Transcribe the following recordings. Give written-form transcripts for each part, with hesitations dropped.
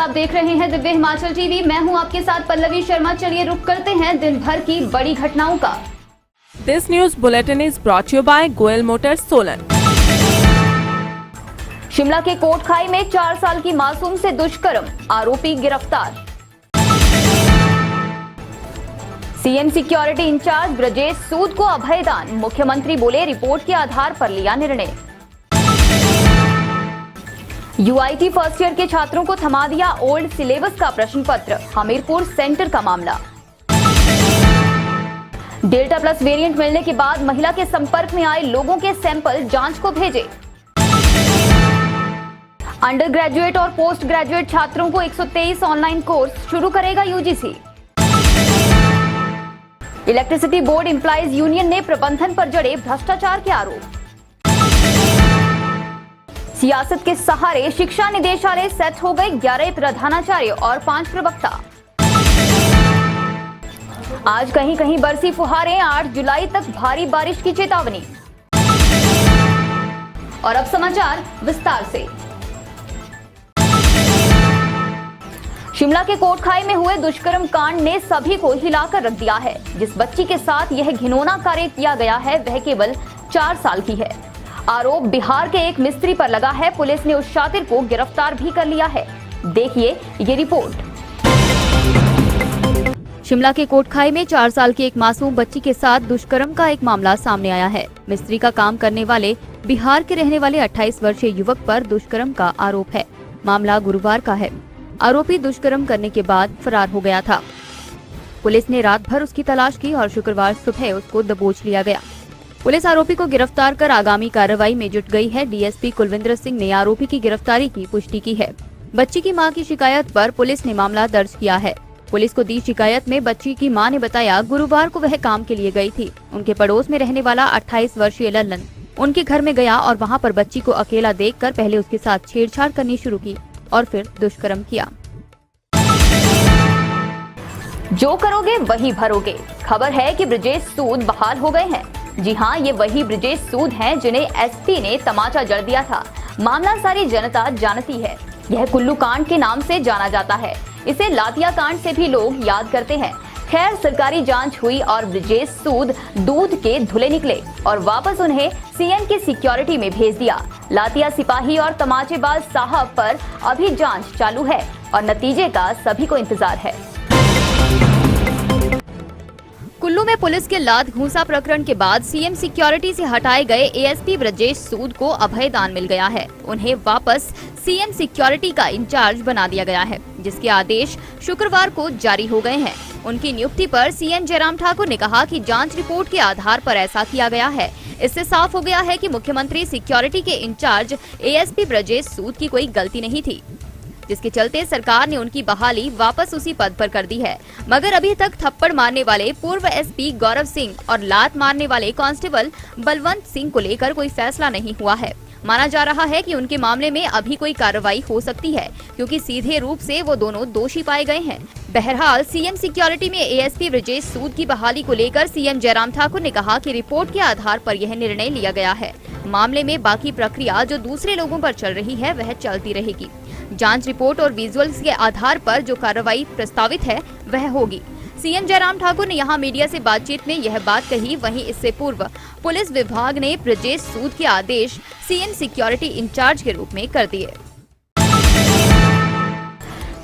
आप देख रहे हैं दिव्य हिमाचल टीवी। मैं हूं आपके साथ पल्लवी शर्मा। चलिए रुक करते हैं दिन भर की बड़ी घटनाओं का। This news bulletin is brought you by Goyal motors Solan. Shimla के कोटखाई में 4 साल की मासूम से दुष्कर्म, आरोपी गिरफ्तार। सीएम सिक्योरिटी इंचार्ज ब्रजेश सूद को अभयदान, मुख्यमंत्री बोले रिपोर्ट के आधार पर लिया निर्णय। यूआईटी फर्स्ट ईयर के छात्रों को थमा दिया ओल्ड सिलेबस का प्रश्न पत्र, हमीरपुर सेंटर का मामला। डेल्टा प्लस वेरिएंट मिलने के बाद महिला के संपर्क में आए लोगों के सैंपल जांच को भेजे। अंडर ग्रेजुएट और पोस्ट ग्रेजुएट छात्रों को 123 ऑनलाइन कोर्स शुरू करेगा UGC. Electricity board employees union ने प्रबंधन पर जड़े भ्रष्टाचार के आरोप। सियासत के सहारे शिक्षा निदेशालय सेट हो गए 11 प्रधानाचार्य और 5 प्रवक्ता। आज कहीं कहीं बरसी फुहारें, 8 जुलाई तक भारी बारिश की चेतावनी। और अब समाचार विस्तार से। शिमला के कोटखाई में हुए दुष्कर्म कांड ने सभी को हिलाकर रख दिया है। जिस बच्ची के साथ यह घिनौना कार्य किया गया है वह केवल 4 साल की है। आरोप बिहार के एक मिस्त्री पर लगा है। पुलिस ने उस शातिर को गिरफ्तार भी कर लिया है। देखिए ये रिपोर्ट। शिमला के कोटखाई में 4 साल की एक मासूम बच्ची के साथ दुष्कर्म का एक मामला सामने आया है। मिस्त्री का काम करने वाले बिहार के रहने वाले 28 वर्षीय युवक पर दुष्कर्म का आरोप है। मामला गुरुवार का है। आरोपी दुष्कर्म करने के बाद फरार हो गया था। पुलिस ने रात भर उसकी तलाश की और शुक्रवार सुबह उसको दबोच लिया गया। पुलिस आरोपी को गिरफ्तार कर आगामी कार्रवाई में जुट गई है। डीएसपी कुलविंद्र सिंह ने आरोपी की गिरफ्तारी की पुष्टि की है। बच्ची की मां की शिकायत पर पुलिस ने मामला दर्ज किया है। पुलिस को दी शिकायत में बच्ची की मां ने बताया गुरुवार को वह काम के लिए गई थी। उनके पड़ोस में रहने वाला 28 वर्षीय लल्लन उनके घर में गया और वहां पर बच्ची को अकेला देखकर पहले उसके साथ छेड़छाड़ करनी शुरू की और फिर दुष्कर्म किया। जो करोगे वही भरोगे। खबर है कि ब्रजेश सूद बहाल हो गए हैं। जी हां, ये वही ब्रजेश सूद हैं जिन्हें एसपी ने तमाचा जड़ दिया था। मामला सारी जनता जानती है। यह कुल्लू कांड के नाम से जाना जाता है। इसे लातिया कांड से भी लोग याद करते हैं। खैर, सरकारी जांच हुई और ब्रजेश सूद दूध के धुले निकले और वापस उन्हें सीएम की सिक्योरिटी में भेज दिया। लातिया सिपाही और तमाचेबाज साहब पर अभी जांच चालू है और नतीजे का सभी को इंतजार है। कुल्लू में पुलिस के लात घूंसा प्रकरण के बाद सीएम सिक्योरिटी से हटाए गए एएसपी ब्रजेश सूद को अभयदान मिल गया है। उन्हें वापस सीएम सिक्योरिटी का इंचार्ज बना दिया गया है, जिसके आदेश शुक्रवार को जारी हो गए हैं। उनकी नियुक्ति पर सीएम जयराम ठाकुर ने कहा कि जांच रिपोर्ट के आधार पर ऐसा किया गया है। इससे साफ हो गया है कि मुख्यमंत्री सिक्योरिटी के इंचार्ज एएसपी ब्रजेश सूद की कोई गलती नहीं थी, जिसके चलते सरकार ने उनकी बहाली वापस उसी पद पर कर दी है। मगर अभी तक थप्पड़ मारने वाले पूर्व एसपी गौरव सिंह और लात मारने वाले कांस्टेबल बलवंत सिंह को लेकर कोई फैसला नहीं हुआ है। माना जा रहा है कि उनके मामले में अभी कोई कार्रवाई हो सकती है, क्योंकि सीधे रूप से वो दोनों दोषी पाए गए हैं। बहरहाल, सीएम सिक्योरिटी में एएसपी ब्रजेश सूद की बहाली को लेकर सीएम जयराम ठाकुर ने कहा कि रिपोर्ट के आधार पर यह निर्णय लिया गया है। मामले में बाकी प्रक्रिया जो दूसरे लोगों पर चल रही है वह चलती रहेगी। जांच रिपोर्ट और विजुअल्स के आधार पर जो कार्रवाई प्रस्तावित है वह होगी। सीएम जयराम ठाकुर ने यहां मीडिया से बातचीत में यह बात कही। वहीं इससे पूर्व पुलिस विभाग ने ब्रजेश सूद के आदेश सीएम सिक्योरिटी इंचार्ज के रूप में कर दिए।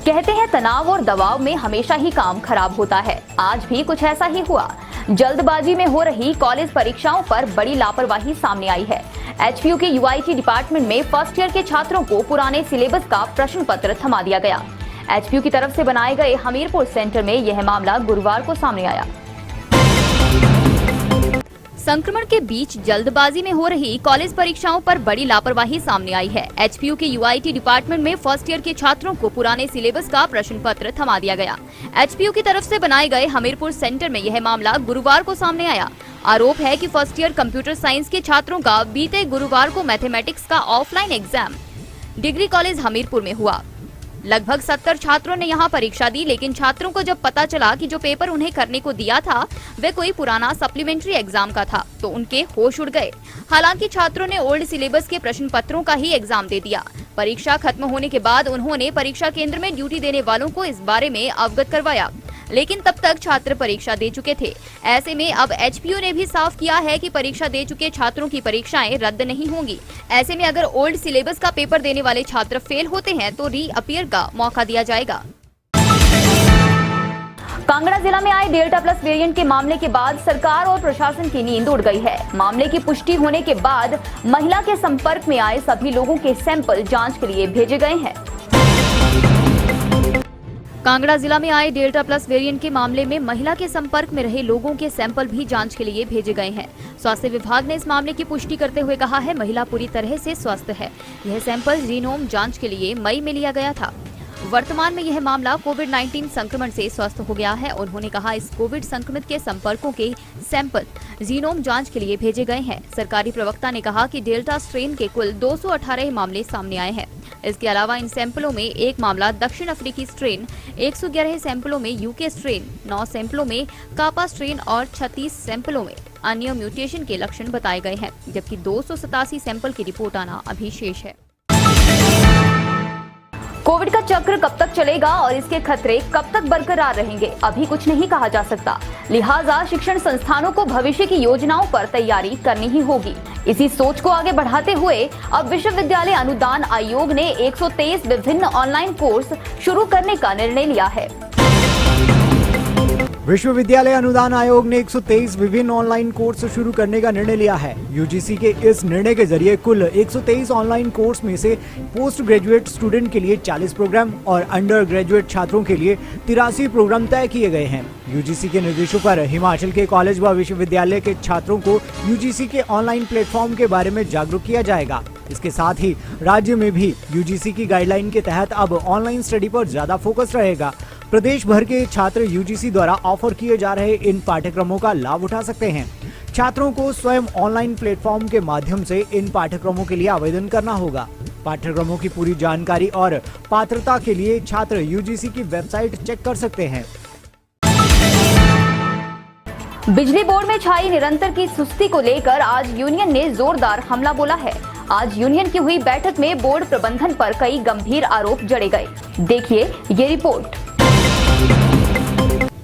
कहते हैं तनाव और दबाव में हमेशा ही काम खराब होता है। आज भी कुछ ऐसा ही हुआ। जल्दबाजी में हो रही कॉलेज परीक्षाओं पर बड़ी लापरवाही सामने आई है। एचपीयू के यूआईटी डिपार्टमेंट में फर्स्ट ईयर के छात्रों को पुराने सिलेबस का प्रश्न पत्र थमा दिया गया। एचपीयू की तरफ से बनाए गए हमीरपुर सेंटर में यह मामला गुरुवार को सामने आया। संक्रमण के बीच जल्दबाजी में हो रही कॉलेज परीक्षाओं पर बड़ी लापरवाही सामने आई है। एचपीयू के यूआईटी डिपार्टमेंट में फर्स्ट ईयर के छात्रों को पुराने सिलेबस का प्रश्न पत्र थमा दिया गया। एचपीयू की तरफ से बनाए गए हमीरपुर सेंटर में यह मामला गुरुवार को सामने आया। आरोप है कि फर्स्ट ईयर कंप्यूटर साइंस के छात्रों का बीते गुरुवार को मैथमेटिक्स का offline exam degree college Hamirpur में हुआ। लगभग 70 छात्रों ने यहां परीक्षा दी, लेकिन छात्रों को जब पता चला कि जो पेपर उन्हें करने को दिया था वे कोई पुराना सप्लीमेंट्री एग्जाम का था तो उनके होश उड़ गए। हालांकि छात्रों ने ओल्ड सिलेबस के प्रश्न पत्रों का ही एग्जाम दे दिया। परीक्षा खत्म होने के बाद उन्होंने परीक्षा केंद्र में ड्यूटी देने वालों को इस बारे में अवगत करवाया, लेकिन तब तक छात्र परीक्षा दे चुके थे। ऐसे में अब एचपीयू ने भी साफ किया है कि परीक्षा दे चुके छात्रों की परीक्षाएं रद्द नहीं होंगी। ऐसे में अगर ओल्ड सिलेबस का पेपर देने वाले छात्र फेल होते हैं तो रीअपियर का मौका दिया जाएगा। कांगड़ा जिला में आए डेल्टा प्लस वेरिएंट के मामले के बाद सरकार और प्रशासन की नींद उड़ गई है। मामले की पुष्टि होने के बाद महिला के संपर्क में आए सभी लोगों के सैंपल जांच के लिए भेजे गए हैं। कांगड़ा जिला में आए डेल्टा प्लस वेरिएंट के मामले में महिला के संपर्क में रहे लोगों के सैंपल भी जांच के लिए भेजे गए हैं। स्वास्थ्य विभाग ने इस मामले की पुष्टि करते हुए कहा है, महिला पूरी तरह से स्वस्थ है। यह सैंपल जीनोम जांच के लिए मई में लिया गया था। वर्तमान में यह मामला कोविड-19 संक्रमण से स्वस्थ हो गया है। उन्होंने कहा, इस कोविड संक्रमित के संपर्कों के सैंपल जीनोम जांच के लिए भेजे गए हैं। सरकारी प्रवक्ता ने कहा कि डेल्टा स्ट्रेन के कुल 218 मामले सामने आए हैं। इसके अलावा इन सैंपलों में एक मामला दक्षिण अफ्रीकी स्ट्रेन, 111 सैंपलों में यूके स्ट्रेन, 9 सैंपलों में कापा स्ट्रेन और 36 सैंपलों में अन्य म्यूटेशन के लक्षण बताए गए हैं, जबकि 287 सैंपल की रिपोर्ट आना अभी शेष है। कोविड का चक्र कब तक चलेगा और इसके खतरे कब तक बरकरार रहेंगे, अभी कुछ नहीं कहा जा सकता। लिहाजा शिक्षण संस्थानों को भविष्य की योजनाओं पर तैयारी करनी ही होगी। इसी सोच को आगे बढ़ाते हुए अब विश्वविद्यालय अनुदान आयोग ने 123 विभिन्न ऑनलाइन कोर्स शुरू करने का निर्णय लिया है। विश्वविद्यालय अनुदान आयोग ने 123 विभिन्न ऑनलाइन कोर्स शुरू करने का निर्णय लिया है। यूजीसी के इस निर्णय के जरिए कुल 123 ऑनलाइन कोर्स में से पोस्ट ग्रेजुएट स्टूडेंट के लिए 40 प्रोग्राम और अंडर ग्रेजुएट छात्रों के लिए 83 प्रोग्राम तय किए गए हैं। यूजीसी के निर्देशों पर हिमाचल के कॉलेज व विश्वविद्यालय के छात्रों को यूजीसी के ऑनलाइन प्लेटफॉर्म के बारे में जागरूक किया जाएगा। इसके साथ ही राज्य में भी यूजीसी की गाइडलाइन के तहत अब ऑनलाइन स्टडी पर ज्यादा फोकस रहेगा। प्रदेश भर के छात्र यूजीसी द्वारा ऑफर किए जा रहे इन पाठ्यक्रमों का लाभ उठा सकते हैं। छात्रों को स्वयं ऑनलाइन प्लेटफॉर्म के माध्यम से इन पाठ्यक्रमों के लिए आवेदन करना होगा। पाठ्यक्रमों की पूरी जानकारी और पात्रता के लिए छात्र यूजीसी की वेबसाइट चेक कर सकते हैं। बिजली बोर्ड में छाई निरंतर की सुस्ती को लेकर आज यूनियन ने जोरदार हमला बोला है। आज यूनियन की हुई बैठक में बोर्ड प्रबंधन पर कई गंभीर आरोप जड़े गए। देखिए ये report.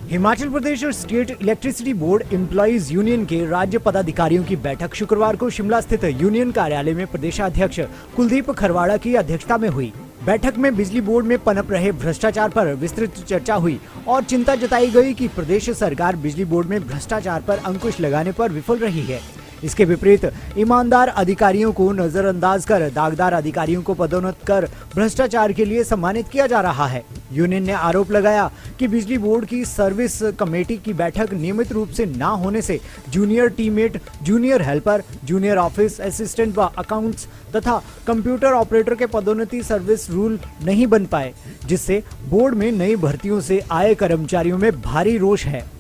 Himachal Pradesh state electricity board employees union के राज्य पदाधिकारियों की बैठक शुक्रवार को शिमला स्थित यूनियन कार्यालय में प्रदेशाध्यक्ष कुलदीप खरवाड़ा की अध्यक्षता में हुई। बैठक में बिजली बोर्ड में पनप रहे भ्रष्टाचार पर विस्तृत चर्चा हुई और चिंता जताई गई कि प्रदेश सरकार बिजली बोर्ड में भ्रष्टाचार पर अंकुश लगाने पर विफल रही है। इसके विपरीत ईमानदार अधिकारियों को नजरअंदाज कर दागदार अधिकारियों को पदोन्नत कर भ्रष्टाचार के लिए सम्मानित किया जा रहा है। यूनियन ने आरोप लगाया कि बिजली बोर्ड की सर्विस कमेटी की बैठक नियमित रूप से न होने से junior teammate, junior helper, junior office assistant व अकाउंट्स तथा कंप्यूटर ऑपरेटर के पदोन्नति सर्विस रूल नहीं बन पाए, जिससे बोर्ड में नई भर्तियों से आए कर्मचारियों में भारी रोष है।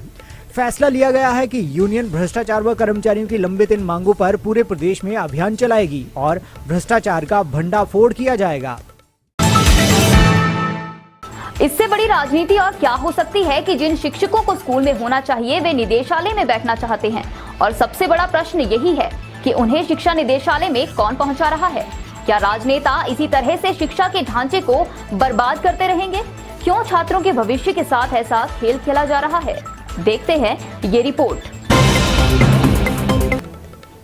फैसला लिया गया है कि यूनियन भ्रष्टाचार व कर्मचारियों की लंबित इन मांगों पर पूरे प्रदेश में अभियान चलाएगी और भ्रष्टाचार का भंडाफोड़ किया जाएगा। इससे बड़ी राजनीति और क्या हो सकती है कि जिन शिक्षकों को स्कूल में होना चाहिए वे निदेशालय में बैठना चाहते हैं। और सबसे बड़ा प्रश्न यही है कि उन्हें शिक्षा निदेशालय में कौन पहुंचा रहा है। क्या राजनेता इसी तरह से शिक्षा के ढांचे को बर्बाद करते रहेंगे? क्यों छात्रों के भविष्य के साथ ऐसा खेल खेला जा रहा है? देखते हैं ये रिपोर्ट।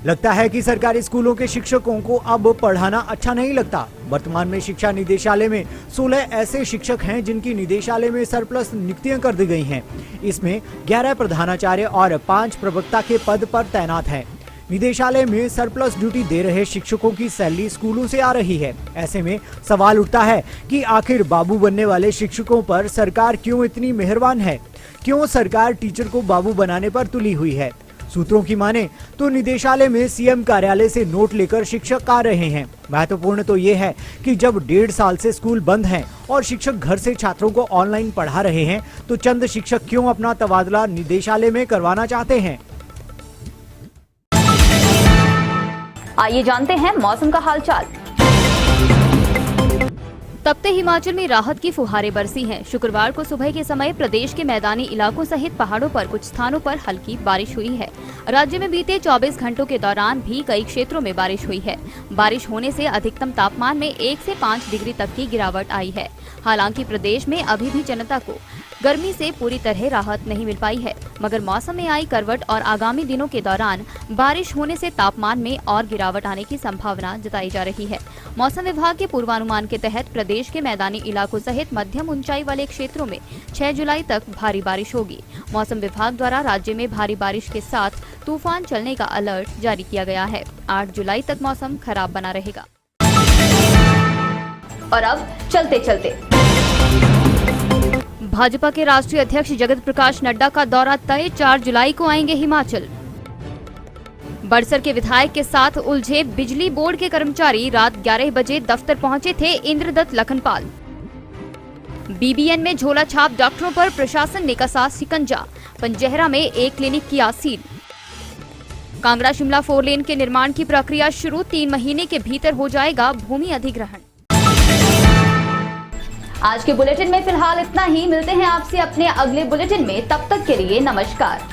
लगता है कि सरकारी स्कूलों के शिक्षकों को अब पढ़ाना अच्छा नहीं लगता। वर्तमान में शिक्षा निदेशालय में 16 ऐसे शिक्षक हैं जिनकी निदेशालय में सरप्लस नियुक्तियां कर दी गई हैं। इसमें 11 प्रधानाचार्य और 5 प्रवक्ता के पद पर तैनात हैं। निदेशालय में सरप्लस ड्यूटी दे रहे शिक्षकों की सैलरी स्कूलों से आ रही है। ऐसे में सवाल उठता है कि आखिर बाबू बनने वाले शिक्षकों पर सरकार क्यों इतनी मेहरबान है? क्यों सरकार टीचर को बाबू बनाने पर तुली हुई है? सूत्रों की माने तो निदेशालय में सीएम कार्यालय से नोट लेकर शिक्षक आ रहे हैं। महत्वपूर्ण तो ये है कि जब 1.5 साल से स्कूल बंद हैं और शिक्षक घर से छात्रों को ऑनलाइन पढ़ा रहे हैं, तो चंद शिक्षक क्यों अपना तबादला निदेशालय में करवाना चाहते हैं? आइए जानते हैं मौसम का हालचाल। तपते हिमाचल में राहत की फुहारें बरसी हैं। शुक्रवार को सुबह के समय प्रदेश के मैदानी इलाकों सहित पहाड़ों पर कुछ स्थानों पर हल्की बारिश हुई है। राज्य में बीते 24 घंटों के दौरान भी कई क्षेत्रों में बारिश हुई है। बारिश होने से अधिकतम तापमान में 1 से 5 डिग्री तक की गिरावट आई है। हालांकि प्रदेश में अभी भी जनता को गर्मी से पूरी तरह राहत नहीं मिल पाई है, मगर मौसम में आई करवट और आगामी दिनों के दौरान बारिश होने से तापमान में और गिरावट आने की संभावना जताई जा रही है। मौसम विभाग के पूर्वानुमान के तहत प्रदेश के मैदानी इलाकों सहित मध्यम ऊंचाई वाले क्षेत्रों में 6 जुलाई तक भारी बारिश होगी। मौसम विभाग द्वारा राज्य में भारी बारिश के साथ तूफान चलने का अलर्ट जारी किया गया है। 8 जुलाई तक मौसम खराब बना रहेगा। और अब चलते चलते भाजपा के राष्ट्रीय अध्यक्ष जगत प्रकाश नड्डा का दौरा तय, 4 जुलाई को आएंगे हिमाचल। बड़सर के विधायक के साथ उलझे बिजली बोर्ड के कर्मचारी, रात 11 बजे दफ्तर पहुंचे थे इंद्रदत्त लखनपाल। बीबीएन में झोला छाप डॉक्टरों पर प्रशासन ने कसा शिकंजा, पंजहरा में एक क्लिनिक किया सील। कांगड़ा शिमला 4 लेन के निर्माण की प्रक्रिया शुरू, 3 महीने के भीतर हो जाएगा भूमि अधिग्रहण। आज के बुलेटिन में फिलहाल इतना ही। मिलते हैं आपसे अपने अगले बुलेटिन में, तब तक के लिए नमस्कार।